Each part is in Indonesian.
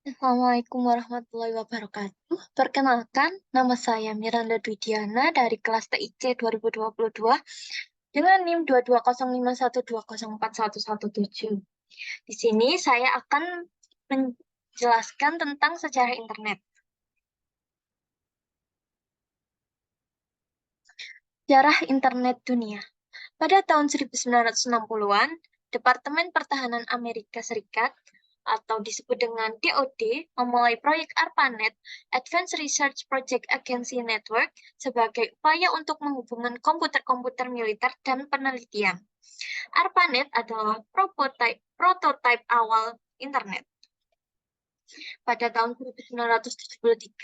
Assalamualaikum warahmatullahi wabarakatuh. Perkenalkan, nama saya Miranda Dwidiana dari kelas TIC 2022 dengan NIM 22051204117. Di sini saya akan menjelaskan tentang sejarah internet. Sejarah internet dunia. Pada tahun 1960-an, Departemen Pertahanan Amerika Serikat atau disebut dengan DoD memulai proyek ARPANET (Advanced Research Project Agency Network) sebagai upaya untuk menghubungkan komputer-komputer militer dan penelitian. ARPANET adalah prototipe awal internet. Pada tahun 1973,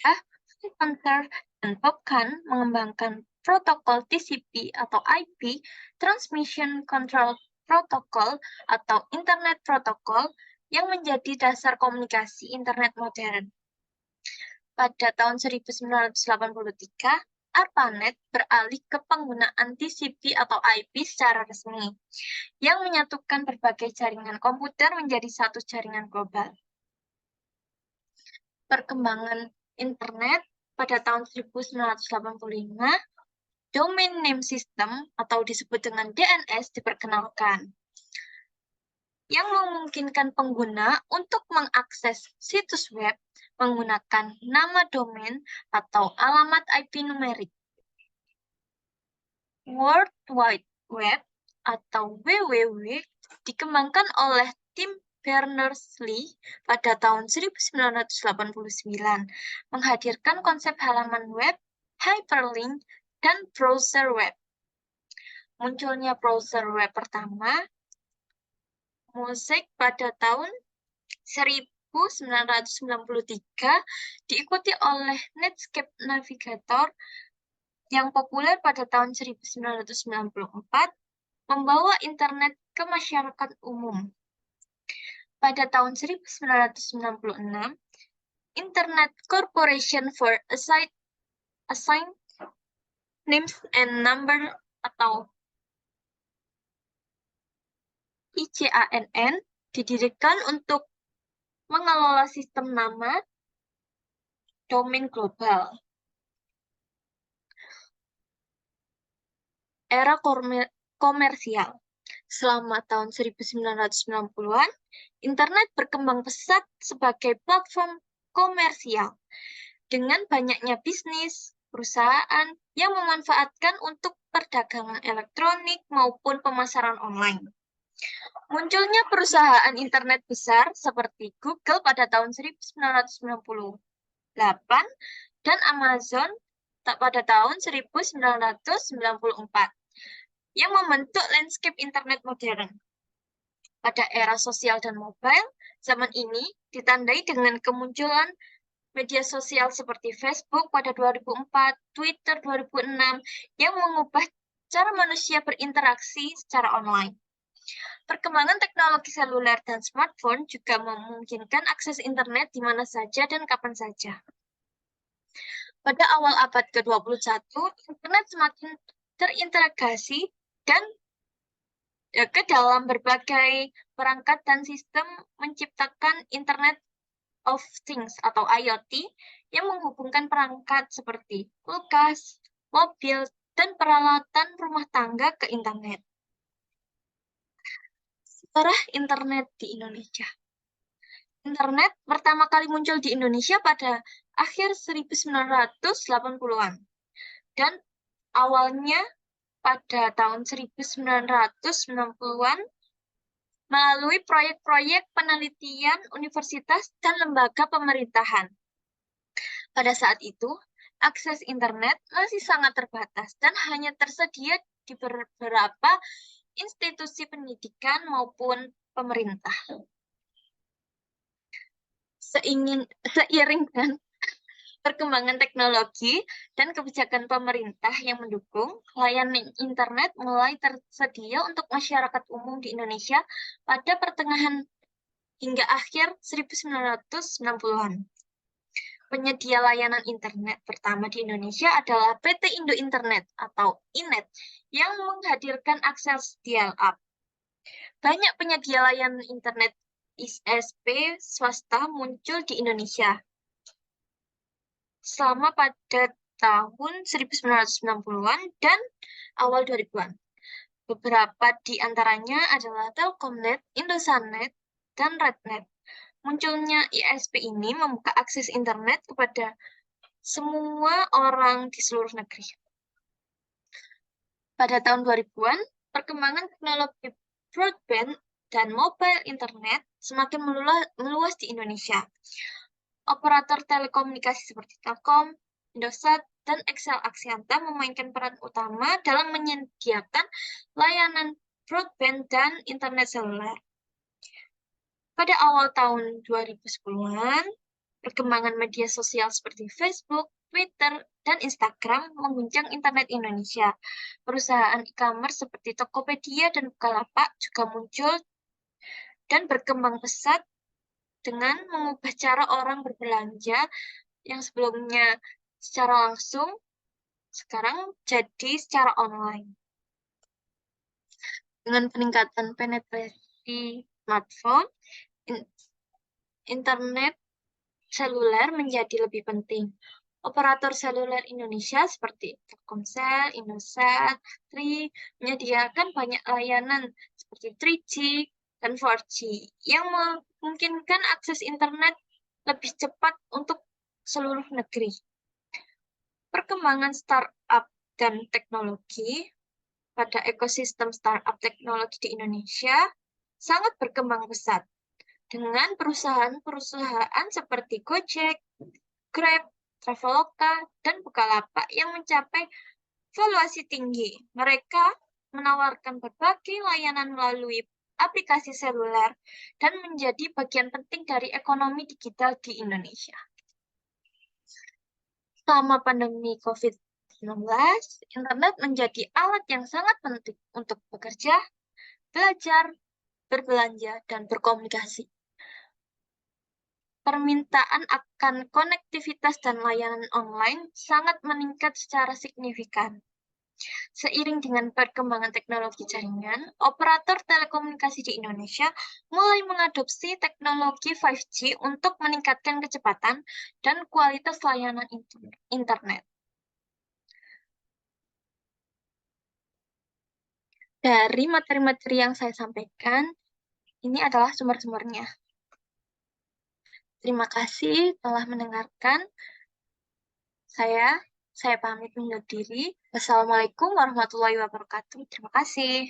Stephen Kerr dan Bob Kahn mengembangkan protokol TCP atau IP, Transmission Control Protocol atau Internet Protocol, yang menjadi dasar komunikasi internet modern. Pada tahun 1983, ARPANET beralih ke penggunaan TCP atau IP secara resmi, yang menyatukan berbagai jaringan komputer menjadi satu jaringan global. Perkembangan internet pada tahun 1985, Domain Name System atau disebut dengan DNS diperkenalkan, yang memungkinkan pengguna untuk mengakses situs web menggunakan nama domain atau alamat IP numerik. World Wide Web atau WWW dikembangkan oleh tim Berners-Lee pada tahun 1989, menghadirkan konsep halaman web, hyperlink, dan browser web. Munculnya browser web pertama, Mosaic, pada tahun 1993, diikuti oleh Netscape Navigator yang populer pada tahun 1994, membawa internet ke masyarakat umum. Pada tahun 1996, Internet Corporation for Assigned Names and Number atau ICANN didirikan untuk mengelola sistem nama domain global. Era komersial. Selama tahun 1990-an, internet berkembang pesat sebagai platform komersial dengan banyaknya bisnis, perusahaan yang memanfaatkan untuk perdagangan elektronik maupun pemasaran online. Munculnya perusahaan internet besar seperti Google pada tahun 1998 dan Amazon pada tahun 1994 yang membentuk landscape internet modern. Pada era sosial dan mobile, zaman ini ditandai dengan kemunculan media sosial seperti Facebook pada 2004, Twitter 2006, yang mengubah cara manusia berinteraksi secara online. Perkembangan teknologi seluler dan smartphone juga memungkinkan akses internet di mana saja dan kapan saja. Pada awal abad ke-21, internet semakin terintegrasi dan ke dalam berbagai perangkat dan sistem, menciptakan Internet of Things atau IoT yang menghubungkan perangkat seperti kulkas, mobil, dan peralatan rumah tangga ke internet. Sejarah internet di Indonesia. Internet pertama kali muncul di Indonesia pada akhir 1980-an dan awalnya pada tahun 1990-an melalui proyek-proyek penelitian universitas dan lembaga pemerintahan. Pada saat itu, akses internet masih sangat terbatas dan hanya tersedia di beberapa institusi pendidikan maupun pemerintah. Seiring dengan perkembangan teknologi dan kebijakan pemerintah yang mendukung, layanan internet mulai tersedia untuk masyarakat umum di Indonesia pada pertengahan hingga akhir 1990-an. Penyedia layanan internet pertama di Indonesia adalah PT Indo Internet atau INET yang menghadirkan akses dial-up. Banyak penyedia layanan internet ISP swasta muncul di Indonesia selama pada tahun 1990-an dan awal 2000-an. Beberapa di antaranya adalah Telkomnet, Indosat, dan Rednet. Munculnya ISP ini membuka akses internet kepada semua orang di seluruh negeri. Pada tahun 2000-an, perkembangan teknologi broadband dan mobile internet semakin meluas di Indonesia. Operator telekomunikasi seperti Telkom, Indosat, dan XL Axiata memainkan peran utama dalam menyediakan layanan broadband dan internet seluler. Pada awal tahun 2010-an, perkembangan media sosial seperti Facebook, Twitter, dan Instagram mengguncang internet Indonesia. Perusahaan e-commerce seperti Tokopedia dan Bukalapak juga muncul dan berkembang pesat dengan mengubah cara orang berbelanja yang sebelumnya secara langsung, sekarang jadi secara online. Dengan peningkatan penetrasi smartphone, internet seluler menjadi lebih penting. Operator seluler Indonesia seperti Telkomsel, Indosat, Tri menyediakan banyak layanan seperti 3G dan 4G yang memungkinkan akses internet lebih cepat untuk seluruh negeri. Perkembangan startup dan teknologi pada ekosistem startup teknologi di Indonesia sangat berkembang pesat dengan perusahaan-perusahaan seperti Gojek, Grab, Traveloka, dan Bukalapak yang mencapai valuasi tinggi. Mereka menawarkan berbagai layanan melalui aplikasi seluler dan menjadi bagian penting dari ekonomi digital di Indonesia. Selama pandemi COVID-19, internet menjadi alat yang sangat penting untuk bekerja, belajar, berbelanja, dan berkomunikasi. Permintaan akan konektivitas dan layanan online sangat meningkat secara signifikan. Seiring dengan perkembangan teknologi jaringan, operator telekomunikasi di Indonesia mulai mengadopsi teknologi 5G untuk meningkatkan kecepatan dan kualitas layanan internet. Dari materi-materi yang saya sampaikan, ini adalah sumber-sumbernya. Terima kasih telah mendengarkan. Saya pamit undur diri. Wassalamualaikum warahmatullahi wabarakatuh. Terima kasih.